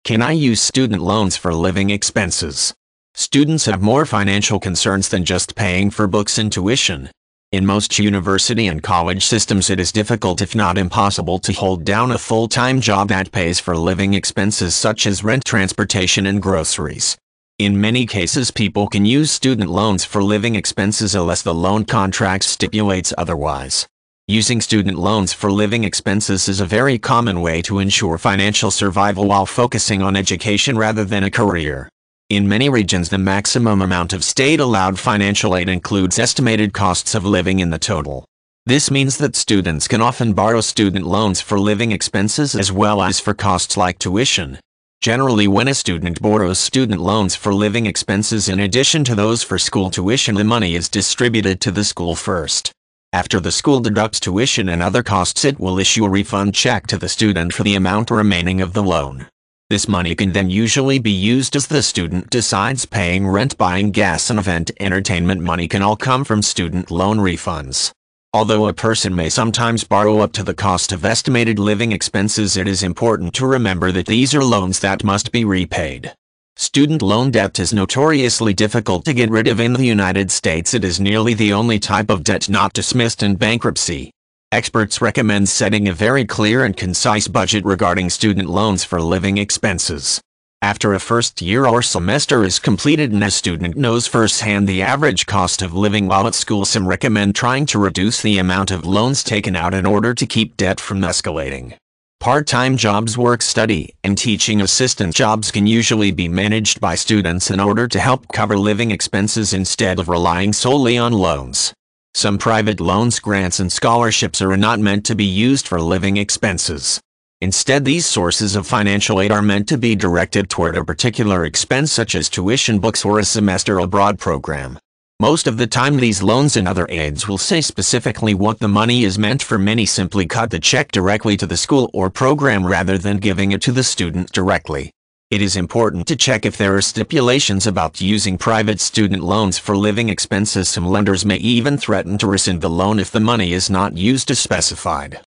Can I use student loans for living expenses? Students have more financial concerns than just paying for books and tuition. In most university and college systems, it is difficult if not impossible to hold down a full-time job that pays for living expenses such as rent, transportation, and groceries. In many cases, people can use student loans for living expenses unless the loan contract stipulates otherwise. Using student loans for living expenses is a very common way to ensure financial survival while focusing on education rather than a career. In many regions, the maximum amount of state-allowed financial aid includes estimated costs of living in the total. This means that students can often borrow student loans for living expenses as well as for costs like tuition. Generally, when a student borrows student loans for living expenses in addition to those for school tuition, the money is distributed to the school first. After the school deducts tuition and other costs, it will issue a refund check to the student for the amount remaining of the loan. This money can then usually be used as the student decides paying rent, buying gas, and event entertainment. Money can all come from student loan refunds. Although a person may sometimes borrow up to the cost of estimated living expenses, it is important to remember that these are loans that must be repaid. Student loan debt is notoriously difficult to get rid of in the United States. It is nearly the only type of debt not dismissed in bankruptcy. Experts recommend setting a very clear and concise budget regarding student loans for living expenses. After a first year or semester is completed and a student knows firsthand the average cost of living while at school, some recommend trying to reduce the amount of loans taken out in order to keep debt from escalating. Part-time jobs, work study, and teaching assistant jobs can usually be managed by students in order to help cover living expenses instead of relying solely on loans. Some private loans, grants, and scholarships are not meant to be used for living expenses. Instead, these sources of financial aid are meant to be directed toward a particular expense such as tuition, books, or a semester abroad program. Most of the time, these loans and other aids will say specifically what the money is meant for. Many simply cut the check directly to the school or program rather than giving it to the student directly. It is important to check if there are stipulations about using private student loans for living expenses. Some lenders may even threaten to rescind the loan if the money is not used as specified.